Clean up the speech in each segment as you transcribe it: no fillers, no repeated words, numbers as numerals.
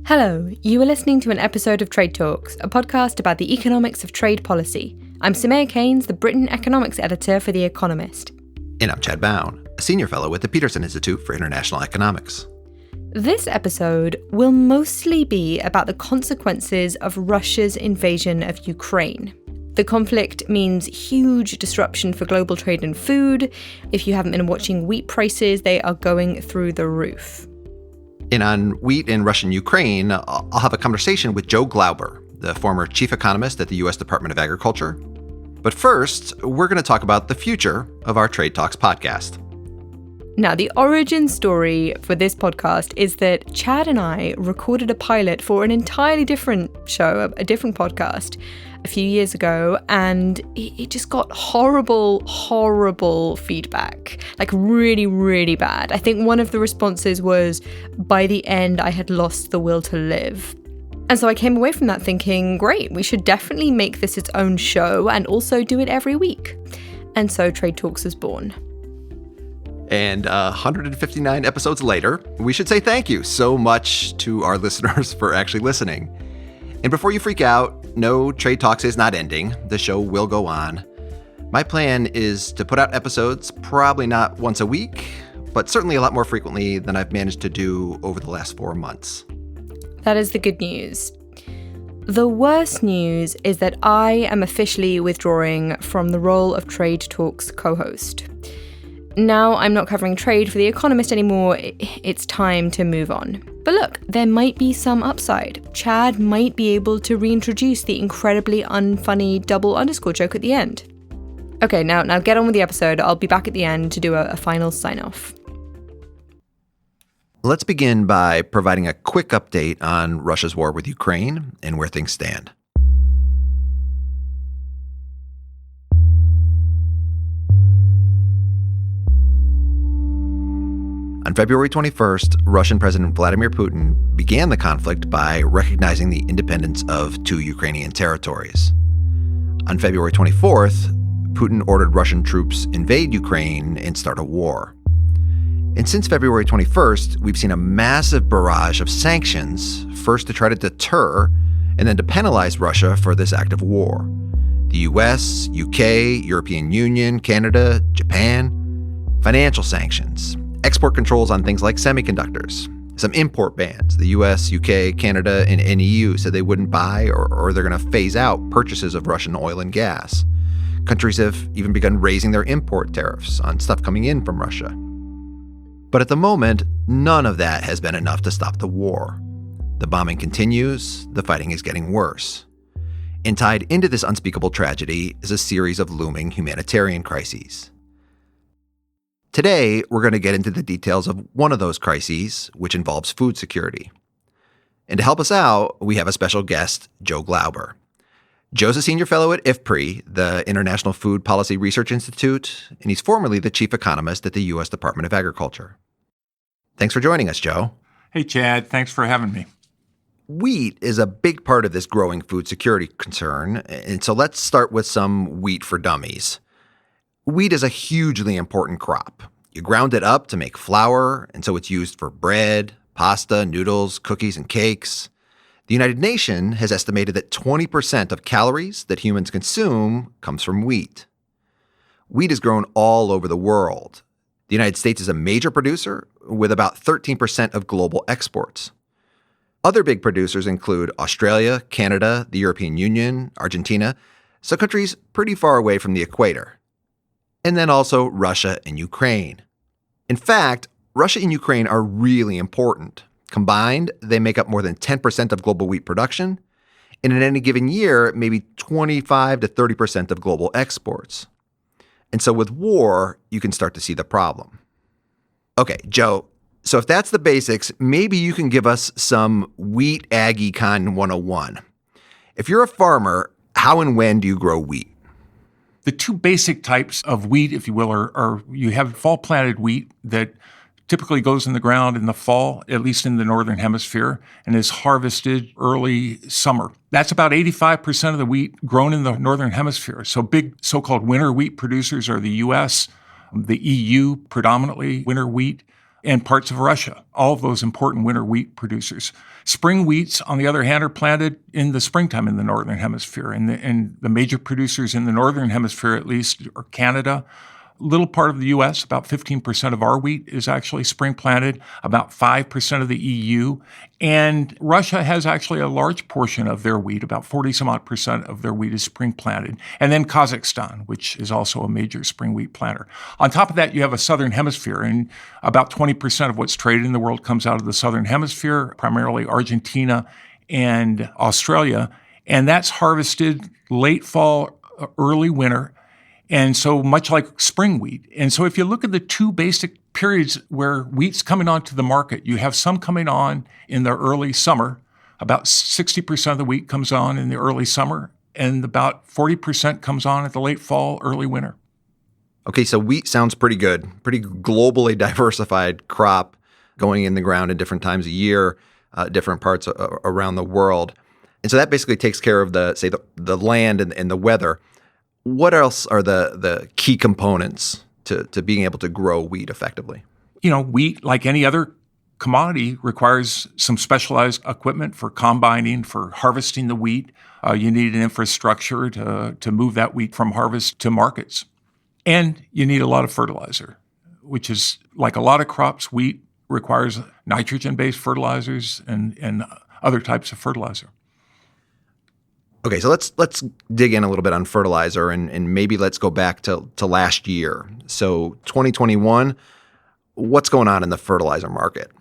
Hello, you are listening to an episode of Trade Talks, a podcast about the economics of trade policy. I'm Soumaya Keynes, the Britain economics editor for The Economist. And I'm Chad Bown, a senior fellow at the Peterson Institute for International Economics. This episode will mostly be about the consequences of Russia's invasion of Ukraine. The conflict means huge disruption for global trade in food. If you haven't been watching wheat prices, they are going through the roof. And on wheat in Russia and Ukraine, I'll have a conversation with Joe Glauber, the former chief economist at the U.S. Department of Agriculture. But first, we're going to talk about the future of our Trade Talks podcast. Now, the origin story for this podcast is that Chad and I recorded a pilot for an entirely different show, a different podcast, a few years ago, and it just got horrible feedback. Like really, really bad. I think one of the responses was, by the end, I had lost the will to live. And so I came away from that thinking, great, we should definitely make this its own show and also do it every week. And so Trade Talks was born. And 159 episodes later, we should say thank you so much to our listeners for actually listening. And before you freak out, no, Trade Talks is not ending. The show will go on. My plan is to put out episodes probably not once a week, but certainly a lot more frequently than I've managed to do over the last 4 months. That is the good news. The worst news is that I am officially withdrawing from the role of Trade Talks co-host. Now I'm not covering trade for The Economist anymore, it's time to move on. But look, there might be some upside. Chad might be able to reintroduce the incredibly unfunny double underscore joke at the end. Okay, now get on with the episode. I'll be back at the end to do a final sign-off. Let's begin by providing a quick update on Russia's war with Ukraine and where things stand. On February 21st, Russian President Vladimir Putin began the conflict by recognizing the independence of 2 Ukrainian territories. On February 24th, Putin ordered Russian troops invade Ukraine and start a war. And since February 21st, we've seen a massive barrage of sanctions, first to try to deter and then to penalize Russia for this act of war. The US, UK, European Union, Canada, Japan, financial sanctions, export controls on things like semiconductors, some import bans. The US, UK, Canada, and EU said they wouldn't buy or they're going to phase out purchases of Russian oil and gas. Countries have even begun raising their import tariffs on stuff coming in from Russia. But at the moment, none of that has been enough to stop the war. The bombing continues, the fighting is getting worse. And tied into this unspeakable tragedy is a series of looming humanitarian crises. Today, we're going to get into the details of one of those crises, which involves food security. And to help us out, we have a special guest, Joe Glauber. Joe's a senior fellow at IFPRI, the International Food Policy Research Institute, and he's formerly the chief economist at the U.S. Department of Agriculture. Thanks for joining us, Joe. Hey, Chad. Thanks for having me. Wheat is a big part of this growing food security concern, and so let's start with some wheat for dummies. Wheat is a hugely important crop. You ground it up to make flour, and so it's used for bread, pasta, noodles, cookies, and cakes. The United Nations has estimated that 20% of calories that humans consume comes from wheat. Wheat is grown all over the world. The United States is a major producer with about 13% of global exports. Other big producers include Australia, Canada, the European Union, Argentina, so countries pretty far away from the equator. And then also Russia and Ukraine. In fact, Russia and Ukraine are really important. Combined, they make up more than 10% of global wheat production, and in any given year, maybe 25 to 30% of global exports. And so with war, you can start to see the problem. Okay, Joe, so if that's the basics, maybe you can give us some wheat ag econ 101. If you're a farmer, how and when do you grow wheat? The 2 basic types of wheat, if you will, are you have fall-planted wheat that typically goes in the ground in the fall, at least in the northern hemisphere, and is harvested early summer. That's about 85% of the wheat grown in the northern hemisphere. So big so-called winter wheat producers are the US, the EU, predominantly winter wheat, and parts of Russia, all of those important winter wheat producers. Spring wheats, on the other hand, are planted in the springtime in the Northern Hemisphere. And the major producers in the Northern Hemisphere, at least, are Canada, little part of the U.S., about 15% of our wheat is actually spring planted, about 5% of the EU. And Russia has actually a large portion of their wheat, about 40-some-odd% of their wheat is spring planted. And then Kazakhstan, which is also a major spring wheat planter. On top of that, you have a Southern Hemisphere, and about 20% of what's traded in the world comes out of the Southern Hemisphere, primarily Argentina and Australia. And that's harvested late fall, early winter. And so much like spring wheat. And so if you look at the two basic periods where wheat's coming onto the market, you have some coming on in the early summer. About 60% of the wheat comes on in the early summer, and about 40% comes on at the late fall, early winter. Okay, so wheat sounds pretty good, pretty globally diversified crop going in the ground at different times of year, different parts around the world. And so that basically takes care of the land and the weather. What else are the key components to being able to grow wheat effectively? Wheat, like any other commodity, requires some specialized equipment for combining, for harvesting the wheat. You need an infrastructure to move that wheat from harvest to markets. And you need a lot of fertilizer, which is like a lot of crops. Wheat requires nitrogen-based fertilizers and other types of fertilizer. Okay, so let's dig in a little bit on fertilizer and maybe let's go back to last year. So 2021, what's going on in the fertilizer market?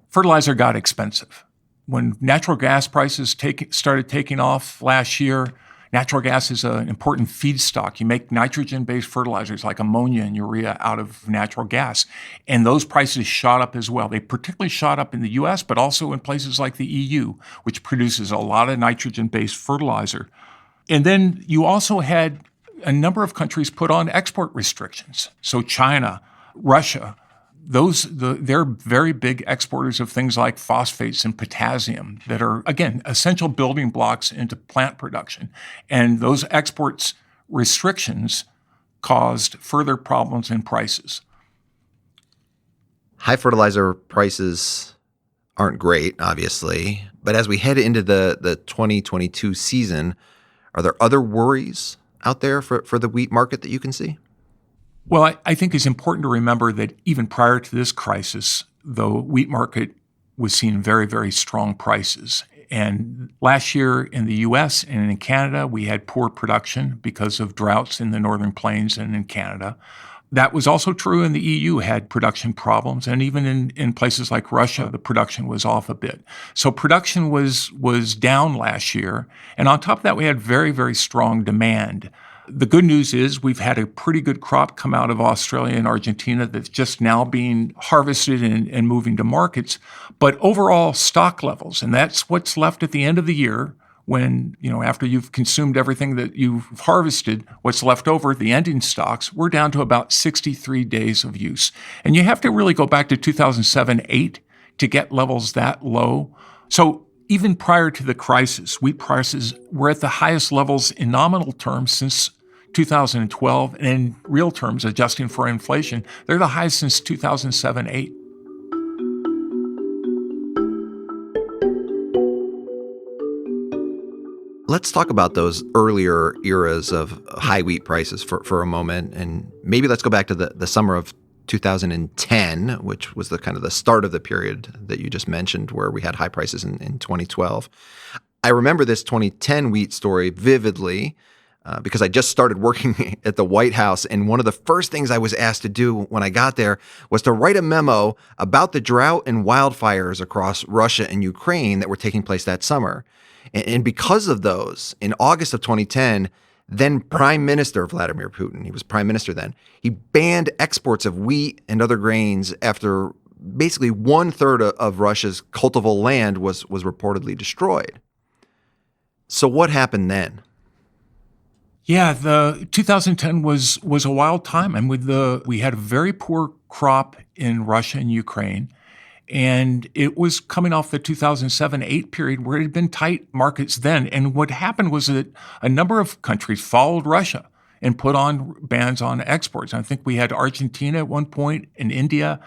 Fertilizer got expensive. When natural gas prices started taking off last year, natural gas is an important feedstock. You make nitrogen-based fertilizers like ammonia and urea out of natural gas. And those prices shot up as well. They particularly shot up in the U.S., but also in places like the EU, which produces a lot of nitrogen-based fertilizer. And then you also had a number of countries put on export restrictions. So China, Russia, they're very big exporters of things like phosphates and potassium that are, again, essential building blocks into plant production. And those exports restrictions caused further problems in prices. High fertilizer prices aren't great, obviously. But as we head into the 2022 season, are there other worries out there for the wheat market that you can see? Well, I think it's important to remember that even prior to this crisis, the wheat market was seeing very, very strong prices. And last year in the U.S. and in Canada, we had poor production because of droughts in the northern plains and in Canada. That was also true in the EU, had production problems. And even in places like Russia, the production was off a bit. So production was down last year. And on top of that, we had very, very strong demand. The good news is we've had a pretty good crop come out of Australia and Argentina that's just now being harvested and moving to markets. But overall stock levels, and that's what's left at the end of the year when, after you've consumed everything that you've harvested, what's left over, the ending stocks, we're down to about 63 days of use. And you have to really go back to 2007-8 to get levels that low. So even prior to the crisis, wheat prices were at the highest levels in nominal terms since 2012, and in real terms, adjusting for inflation, they're the highest since 2007-8. Let's talk about those earlier eras of high wheat prices for a moment, and maybe let's go back to the summer of 2010, which was the kind of the start of the period that you just mentioned where we had high prices in 2012. I remember this 2010 wheat story vividly because I just started working at the White House, and one of the first things I was asked to do when I got there was to write a memo about the drought and wildfires across Russia and Ukraine that were taking place that summer. And because of those, in August of 2010, then Prime Minister Vladimir Putin, he was prime minister then, he banned exports of wheat and other grains after basically 1/3 of Russia's cultivable land was reportedly destroyed. So what happened then? Yeah, the 2010 was a wild time, and we had a very poor crop in Russia and Ukraine, and it was coming off the 2007-8 period where it had been tight markets then. And what happened was that a number of countries followed Russia and put on bans on exports. I think we had Argentina at one point and India,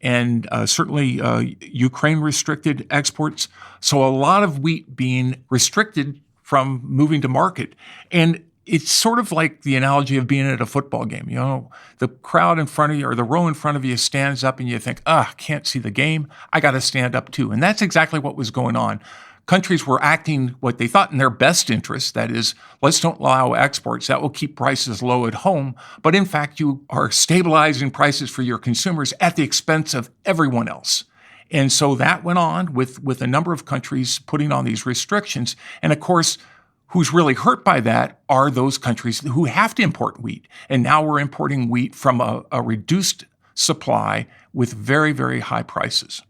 and certainly Ukraine restricted exports. So a lot of wheat being restricted from moving to market. And it's sort of like the analogy of being at a football game. The crowd in front of you or the row in front of you stands up and you think, can't see the game. I got to stand up too. And that's exactly what was going on. Countries were acting what they thought in their best interest. That is, let's don't allow exports. That will keep prices low at home. But in fact, you are stabilizing prices for your consumers at the expense of everyone else. And so that went on with a number of countries putting on these restrictions. And of course, who's really hurt by that are those countries who have to import wheat. And now we're importing wheat from a reduced supply with very, very high prices.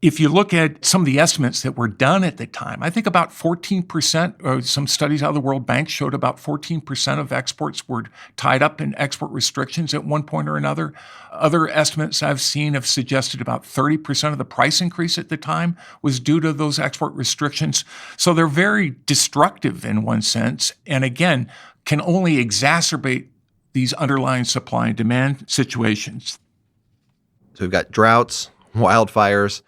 If you look at some of the estimates that were done at the time, I think about 14%, or some studies out of the World Bank showed about 14% of exports were tied up in export restrictions at one point or another. Other estimates I've seen have suggested about 30% of the price increase at the time was due to those export restrictions. So they're very destructive in one sense, and again, can only exacerbate these underlying supply and demand situations. So we've got droughts, wildfires,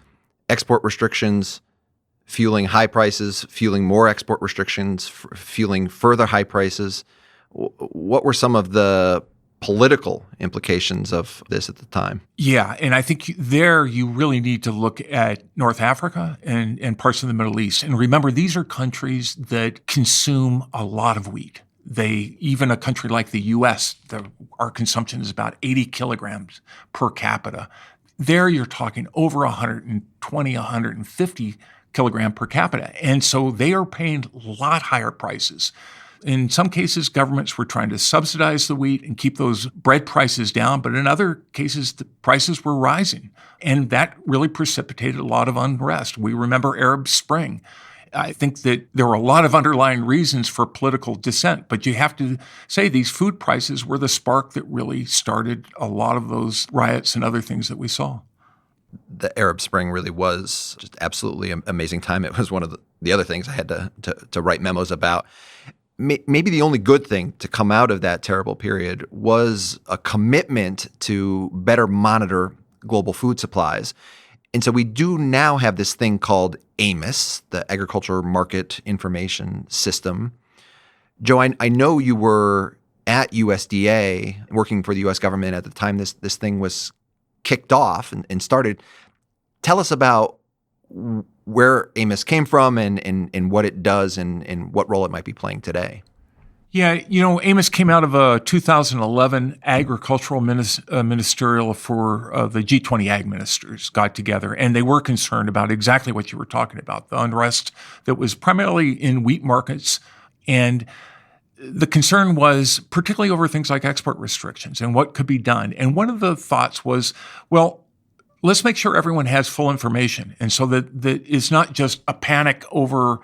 export restrictions, fueling high prices, fueling more export restrictions, fueling further high prices. What were some of the political implications of this at the time? Yeah, and I think there you really need to look at North Africa and parts of the Middle East. And remember, these are countries that consume a lot of wheat. Even a country like the U.S., our consumption is about 80 kilograms per capita. There you're talking over 120, 150 kilogram per capita. And so they are paying a lot higher prices. In some cases, governments were trying to subsidize the wheat and keep those bread prices down. But in other cases, the prices were rising. And that really precipitated a lot of unrest. We remember Arab Spring. I think that there were a lot of underlying reasons for political dissent, but you have to say these food prices were the spark that really started a lot of those riots and other things that we saw. The Arab Spring really was just absolutely amazing time. It was one of the other things I had to write memos about. Maybe the only good thing to come out of that terrible period was a commitment to better monitor global food supplies. And so we do now have this thing called AMIS, the Agriculture Market Information System. Joe, I know you were at USDA working for the U.S. government at the time this thing was kicked off and started. Tell us about where AMIS came from and what it does and what role it might be playing today. Yeah, AMIS came out of a 2011 agricultural ministerial for the G20 ag ministers got together, and they were concerned about exactly what you were talking about, the unrest that was primarily in wheat markets. And the concern was particularly over things like export restrictions and what could be done. And one of the thoughts was, well, let's make sure everyone has full information. And so that it's not just a panic over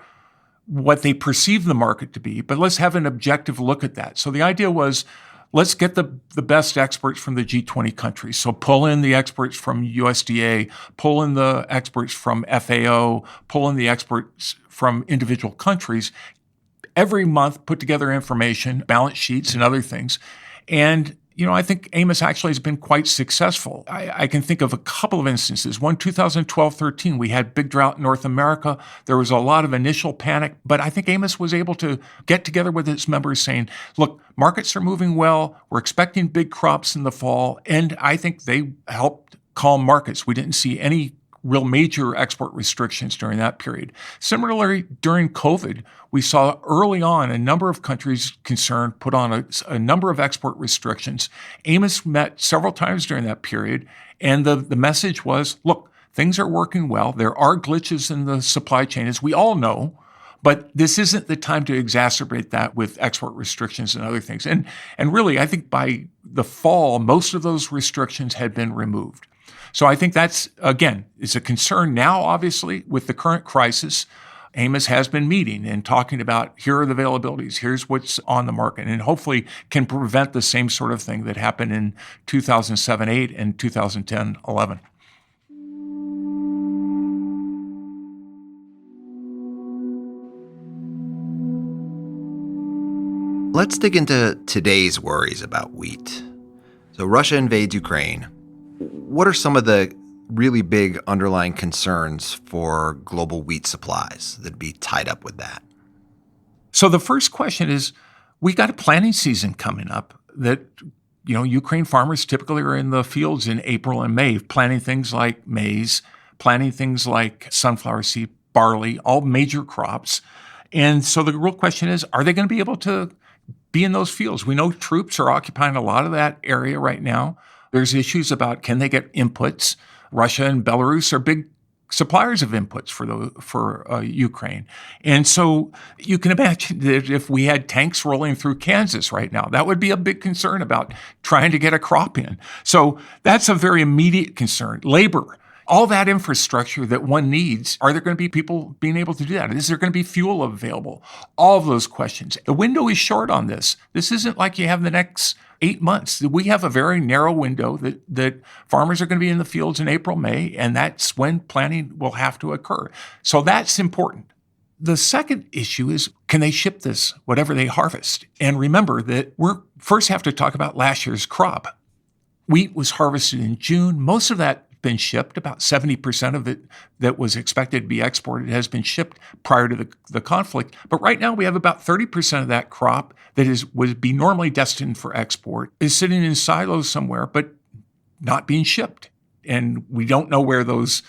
what they perceive the market to be, but let's have an objective look at that. So the idea was, let's get the best experts from the G20 countries. So pull in the experts from USDA, pull in the experts from FAO, pull in the experts from individual countries. Every month, put together information, balance sheets, and other things. And I think AMIS actually has been quite successful. I can think of a couple of instances. One, 2012-13, we had big drought in North America. There was a lot of initial panic, but I think AMIS was able to get together with its members saying, look, markets are moving well. We're expecting big crops in the fall. And I think they helped calm markets. We didn't see any real major export restrictions during that period. Similarly, during COVID, we saw early on a number of countries concerned put on a number of export restrictions. AMIS met several times during that period, and the message was, look, things are working well. There are glitches in the supply chain, as we all know, but this isn't the time to exacerbate that with export restrictions and other things. And really, I think by the fall, most of those restrictions had been removed. So I think that's, again, it's a concern now, obviously, with the current crisis. AMIS has been meeting and talking about here are the availabilities, here's what's on the market, and hopefully can prevent the same sort of thing that happened in 2007-8 and 2010-11. Let's dig into today's worries about wheat. So Russia invades Ukraine. what are some of the really big underlying concerns for global wheat supplies that'd be tied up with that? So the first question is, we got a planting season coming up that, Ukraine farmers typically are in the fields in April and May, planting things like maize, planting things like sunflower seed, barley, all major crops. And so the real question is, are they going to be able to be in those fields? We know troops are occupying a lot of that area right now. There's issues about, can they get inputs? Russia and Belarus are big suppliers of inputs for Ukraine. And so you can imagine that if we had tanks rolling through Kansas right now, that would be a big concern about trying to get a crop in. So that's a very immediate concern. Labor, all that infrastructure that one needs, are there going to be people being able to do that? Is there going to be fuel available? All of those questions. The window is short on this. This isn't like you have the next 8 months. We have a very narrow window that farmers are going to be in the fields in April, May, and that's when planting will have to occur. So that's important. The second issue is, can they ship this, whatever they harvest? And remember that we first have to talk about last year's crop. Wheat was harvested in June. Most of that been shipped. About 70% of it that was expected to be exported has been shipped prior to the conflict. But right now we have about 30% of that crop that would be normally destined for export is sitting in silos somewhere, but not being shipped. And we don't know where those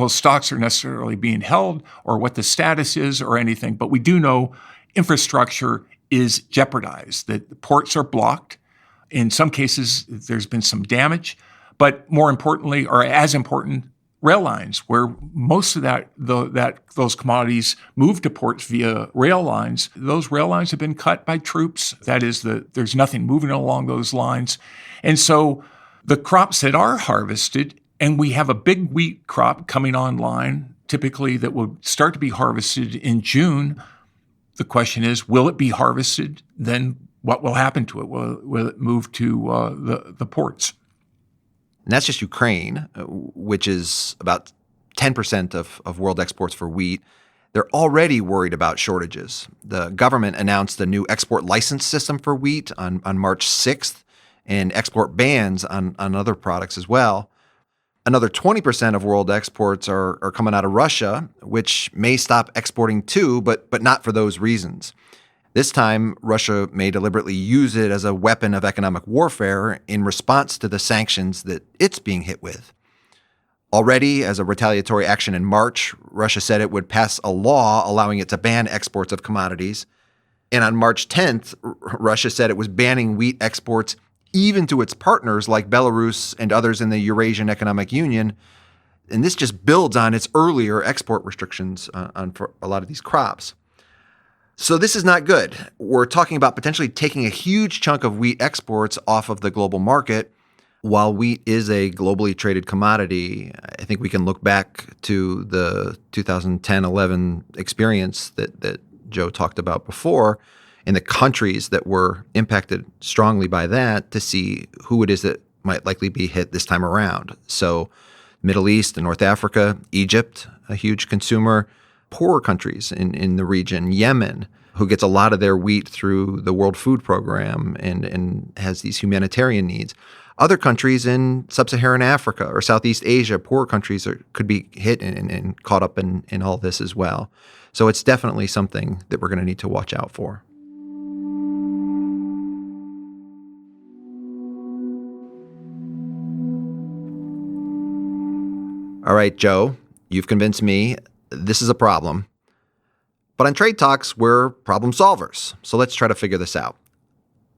stocks are necessarily being held or what the status is or anything. But we do know infrastructure is jeopardized, that the ports are blocked. In some cases, there's been some damage. But more importantly, or as important, rail lines, where most of those commodities move to ports via rail lines. Those rail lines have been cut by troops. That is, there's nothing moving along those lines. And so the crops that are harvested, and we have a big wheat crop coming online, typically that will start to be harvested in June. The question is, will it be harvested? Then what will happen to it? Will it move to the ports? And that's just Ukraine, which is about 10% of world exports for wheat. They're already worried about shortages. The government announced a new export license system for wheat on March 6th and export bans on other products as well. Another 20% of world exports are coming out of Russia, which may stop exporting too, but not for those reasons. This time, Russia may deliberately use it as a weapon of economic warfare in response to the sanctions that it's being hit with. Already, as a retaliatory action in March, Russia said it would pass a law allowing it to ban exports of commodities. And on March 10th, Russia said it was banning wheat exports even to its partners like Belarus and others in the Eurasian Economic Union. And this just builds on its earlier export restrictions for a lot of these crops. So this is not good. We're talking about potentially taking a huge chunk of wheat exports off of the global market. While wheat is a globally traded commodity, I think we can look back to the 2010-11 experience that Joe talked about before and the countries that were impacted strongly by that to see who it is that might likely be hit this time around. So Middle East and North Africa, Egypt, a huge consumer, poorer countries in the region, Yemen, who gets a lot of their wheat through the World Food Program and has these humanitarian needs. Other countries in sub-Saharan Africa or Southeast Asia, poorer countries could be hit and caught up in all this as well. So it's definitely something that we're going to need to watch out for. All right, Joe, you've convinced me this is a problem. But on Trade Talks, we're problem solvers. So let's try to figure this out.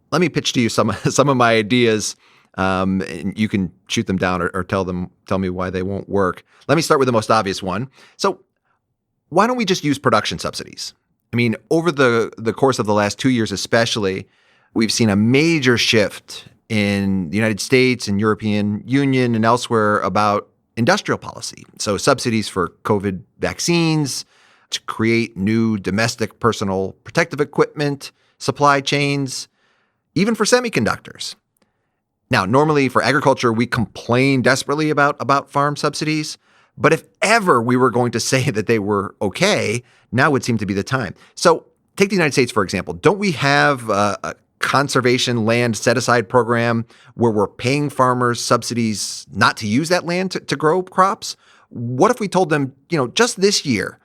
Let me pitch to you some of my ideas, and you can shoot them down or tell me why they won't work. Let me start with the most obvious one. So why don't we just use production subsidies? I mean, over the course of the last 2 years especially, we've seen a major shift in the United States and European Union and elsewhere about industrial policy. So subsidies for COVID vaccines, to create new domestic personal protective equipment, supply chains, even for semiconductors. Now, normally for agriculture, we complain desperately about farm subsidies. But if ever we were going to say that they were okay, now would seem to be the time. So take the United States, for example. Don't we have a conservation land set-aside program where we're paying farmers subsidies not to use that land to grow crops? What if we told them, just this year,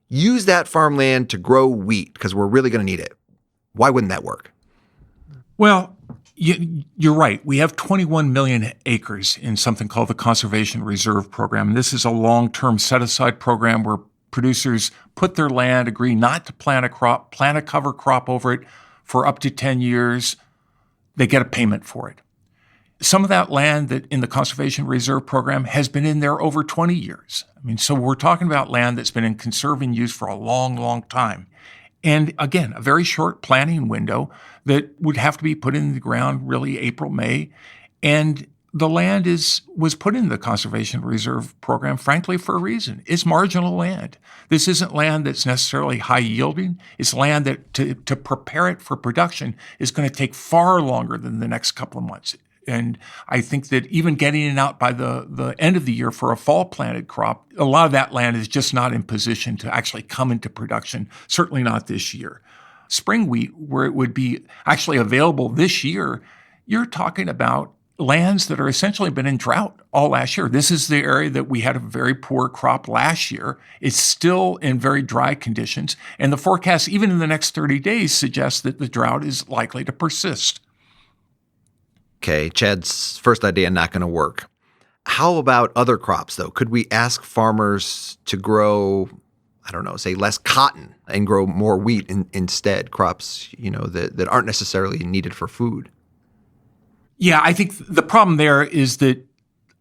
use that farmland to grow wheat because we're really going to need it? Why wouldn't that work? Well, you're right. We have 21 million acres in something called the Conservation Reserve Program. This is a long-term set-aside program where producers put their land, agree not to plant a crop, plant a cover crop over it for up to 10 years. They get a payment for it. Some of that land that in the Conservation Reserve Program has been in there over 20 years. So we're talking about land that's been in conserving use for a long, long time. And again, a very short planting window that would have to be put in the ground really April, May. And the land was put in the Conservation Reserve Program, frankly, for a reason. It's marginal land. This isn't land that's necessarily high yielding. It's land that to prepare it for production is going to take far longer than the next couple of months. And I think that even getting it out by the end of the year for a fall planted crop, a lot of that land is just not in position to actually come into production, certainly not this year. Spring wheat, where it would be actually available this year, you're talking about lands that are essentially been in drought all last year. This is the area that we had a very poor crop last year. It's still in very dry conditions. And the forecast, even in the next 30 days, suggests that the drought is likely to persist. Okay, Chad's first idea not going to work. How about other crops, though? Could we ask farmers to grow, say less cotton and grow more wheat instead, crops, that aren't necessarily needed for food? Yeah, I think the problem there is that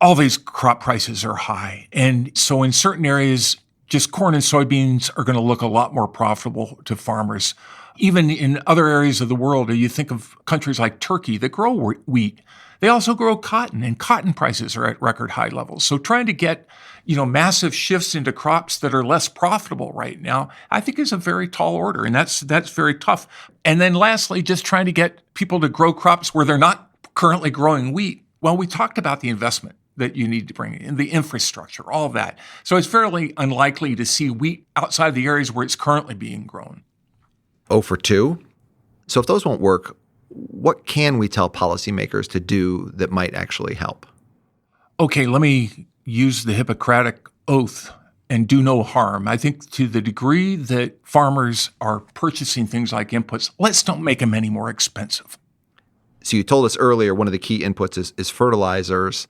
all these crop prices are high. And so in certain areas, just corn and soybeans are going to look a lot more profitable to farmers. Even in other areas of the world, you think of countries like Turkey that grow wheat. They also grow cotton, and cotton prices are at record high levels. So trying to get, massive shifts into crops that are less profitable right now, I think is a very tall order, and that's very tough. And then lastly, just trying to get people to grow crops where they're not currently growing wheat. Well, we talked about the investment that you need to bring in, the infrastructure, all of that. So it's fairly unlikely to see wheat outside the areas where it's currently being grown. 0 for 2. So if those won't work, what can we tell policymakers to do that might actually help? Okay, let me use the Hippocratic Oath and do no harm. I think to the degree that farmers are purchasing things like inputs, let's don't make them any more expensive. So you told us earlier one of the key inputs is fertilizers.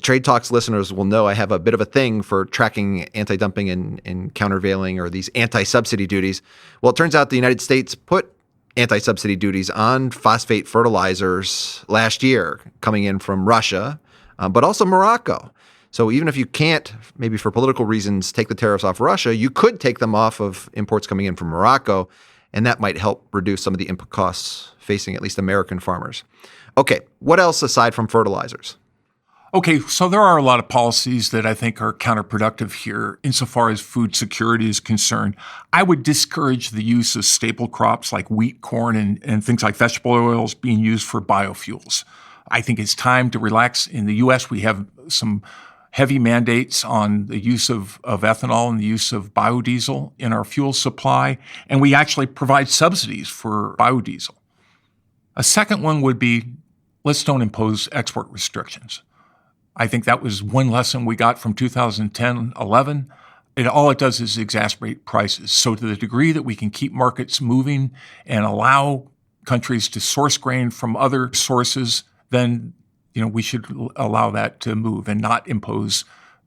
Trade Talks listeners will know I have a bit of a thing for tracking anti-dumping and countervailing or these anti-subsidy duties. Well, it turns out the United States put anti-subsidy duties on phosphate fertilizers last year coming in from Russia, but also Morocco. So even if you can't, maybe for political reasons, take the tariffs off Russia, you could take them off of imports coming in from Morocco, and that might help reduce some of the input costs facing at least American farmers. Okay, what else aside from fertilizers? Okay, so there are a lot of policies that I think are counterproductive here insofar as food security is concerned. I would discourage the use of staple crops like wheat, corn, and things like vegetable oils being used for biofuels. I think it's time to relax. In the U.S., we have some heavy mandates on the use of ethanol and the use of biodiesel in our fuel supply, and we actually provide subsidies for biodiesel. A second one would be, let's don't impose export restrictions. I think that was one lesson we got from 2010-11. All it does is exacerbate prices. So to the degree that we can keep markets moving and allow countries to source grain from other sources, then we should allow that to move and not impose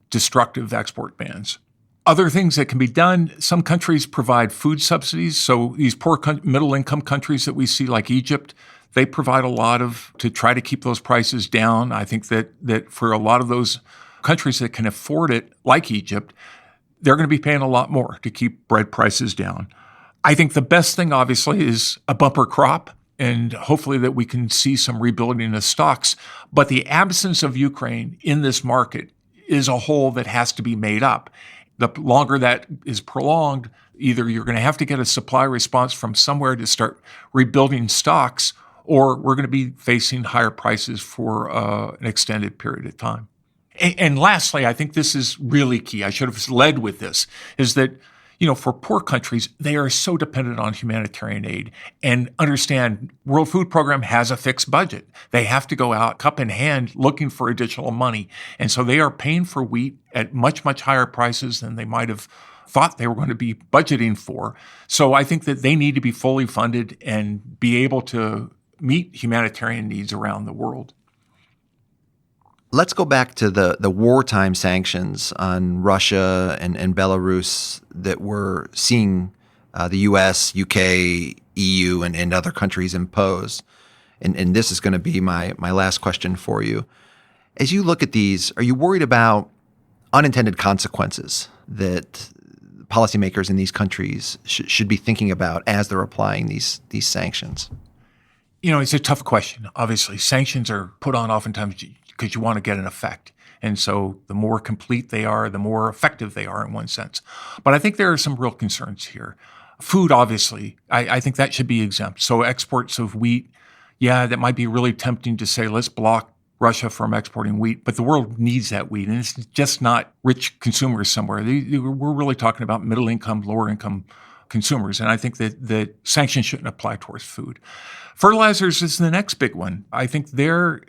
destructive export bans. Other things that can be done, some countries provide food subsidies. So these poor middle-income countries that we see like Egypt, they provide a lot to try to keep those prices down. I think that for a lot of those countries that can afford it, like Egypt, they're going to be paying a lot more to keep bread prices down. I think the best thing, obviously, is a bumper crop, and hopefully that we can see some rebuilding of stocks. But the absence of Ukraine in this market is a hole that has to be made up. The longer that is prolonged, either you're going to have to get a supply response from somewhere to start rebuilding stocks, or we're going to be facing higher prices for an extended period of time. And lastly, I think this is really key. I should have led with this, is that, for poor countries, they are so dependent on humanitarian aid. And understand, World Food Program has a fixed budget. They have to go out cup in hand looking for additional money. And so they are paying for wheat at much, much higher prices than they might have thought they were going to be budgeting for. So I think that they need to be fully funded and be able to meet humanitarian needs around the world. Let's go back to the wartime sanctions on Russia and Belarus that we're seeing the U.S., U.K., EU, and other countries impose. And this is going to be my last question for you. As you look at these, are you worried about unintended consequences that policymakers in these countries should be thinking about as they're applying these sanctions? It's a tough question. Obviously, sanctions are put on oftentimes because you want to get an effect. And so the more complete they are, the more effective they are in one sense. But I think there are some real concerns here. Food, obviously, I think that should be exempt. So exports of wheat, that might be really tempting to say, let's block Russia from exporting wheat, but the world needs that wheat, and it's just not rich consumers somewhere. We're really talking about middle income, lower income consumers, and I think that sanctions shouldn't apply towards food. Fertilizers is the next big one. I think there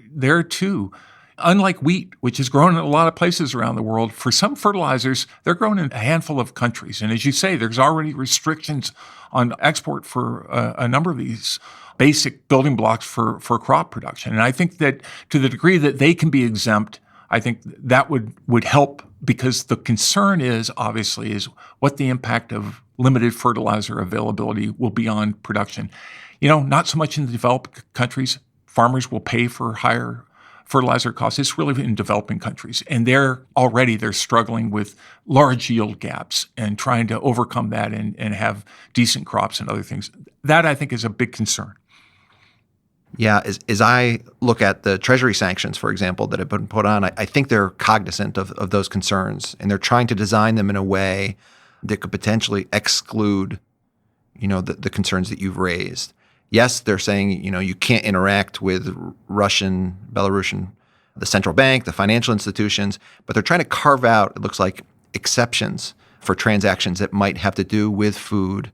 too, unlike wheat, which is grown in a lot of places around the world, for some fertilizers, they're grown in a handful of countries. And as you say, there's already restrictions on export for a number of these basic building blocks for crop production. And I think that to the degree that they can be exempt, I think that would help, because the concern is what the impact of limited fertilizer availability will be on production. Not so much in the developed countries. Farmers will pay for higher fertilizer costs. It's really in developing countries. And they're struggling with large yield gaps and trying to overcome that and have decent crops and other things. That, I think, is a big concern. Yeah, as I look at the Treasury sanctions, for example, that have been put on, I think they're cognizant of those concerns, and they're trying to design them in a way that could potentially exclude, the concerns that you've raised. Yes, they're saying, you can't interact with Russian, Belarusian, the central bank, the financial institutions, but they're trying to carve out, it looks like, exceptions for transactions that might have to do with food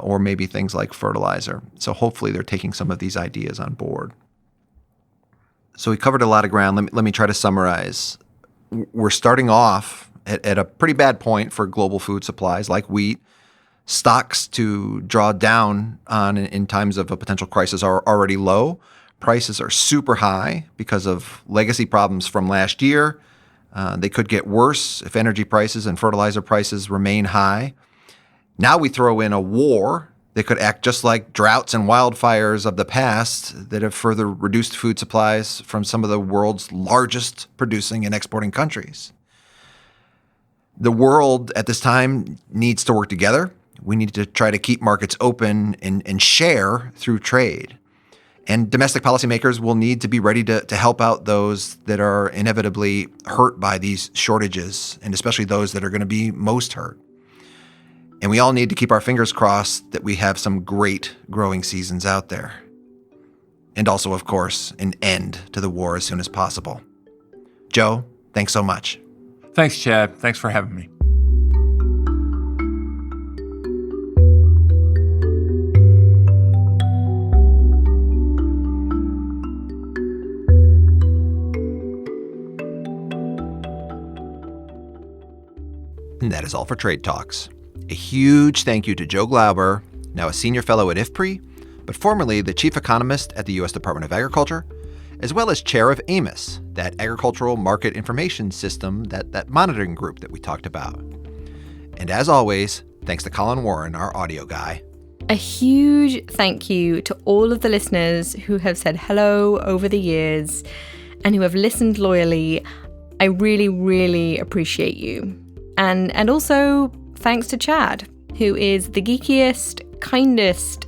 or maybe things like fertilizer. So hopefully they're taking some of these ideas on board. So we covered a lot of ground. Let me try to summarize. We're starting off at a pretty bad point for global food supplies like wheat. Stocks to draw down on in times of a potential crisis are already low. Prices are super high because of legacy problems from last year. They could get worse if energy prices and fertilizer prices remain high. Now we throw in a war that could act just like droughts and wildfires of the past that have further reduced food supplies from some of the world's largest producing and exporting countries. The world at this time needs to work together. We need to try to keep markets open and share through trade. And domestic policymakers will need to be ready to help out those that are inevitably hurt by these shortages, and especially those that are going to be most hurt. And we all need to keep our fingers crossed that we have some great growing seasons out there. And also, of course, an end to the war as soon as possible. Joe, thanks so much. Thanks, Chad. Thanks for having me. And that is all for Trade Talks. A huge thank you to Joe Glauber, now a senior fellow at IFPRI, but formerly the chief economist at the U.S. Department of Agriculture, as well as chair of AMIS, that agricultural market information system, that monitoring group that we talked about. And as always, thanks to Colin Warren, our audio guy. A huge thank you to all of the listeners who have said hello over the years and who have listened loyally. I really, really appreciate you. And also thanks to Chad, who is the geekiest, kindest,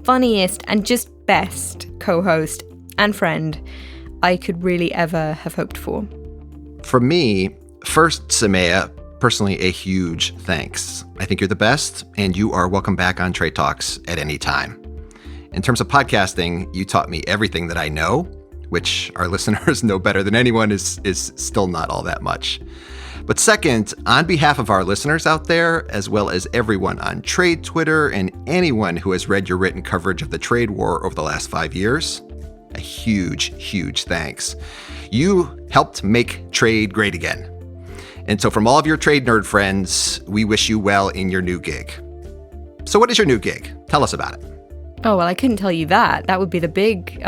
funniest, and just best co-host and friend I could really ever have hoped for. For me, first, Soumaya, personally a huge thanks. I think you're the best, and you are welcome back on Trade Talks at any time. In terms of podcasting, you taught me everything that I know, which our listeners know better than anyone is still not all that much. But second, on behalf of our listeners out there, as well as everyone on trade Twitter and anyone who has read your written coverage of the trade war over the last 5 years, a huge, huge thanks. You helped make trade great again. And so from all of your trade nerd friends, we wish you well in your new gig. So what is your new gig? Tell us about it. Oh, well, I couldn't tell you that. That would be the big,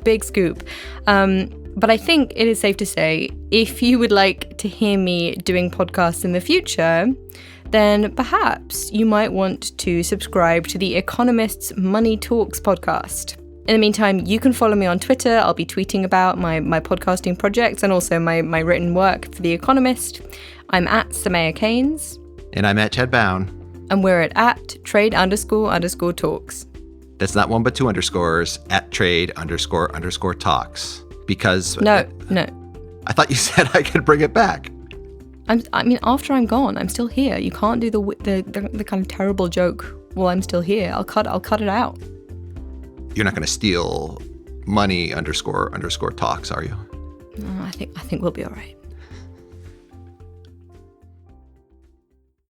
big scoop. But I think it is safe to say, if you would like to hear me doing podcasts in the future, then perhaps you might want to subscribe to The Economist's Money Talks podcast. In the meantime, you can follow me on Twitter. I'll be tweeting about my podcasting projects and also my written work for The Economist. I'm at Soumaya Keynes. And I'm at Chad Bown. And we're at trade__talks. That's not one but two underscores, at trade__talks. Because... No. I thought you said I could bring it back. After I'm gone, I'm still here. You can't do the kind of terrible joke while I'm still here. I'll cut it out. You're not going to steal money __talks, are you? No, I think we'll be all right.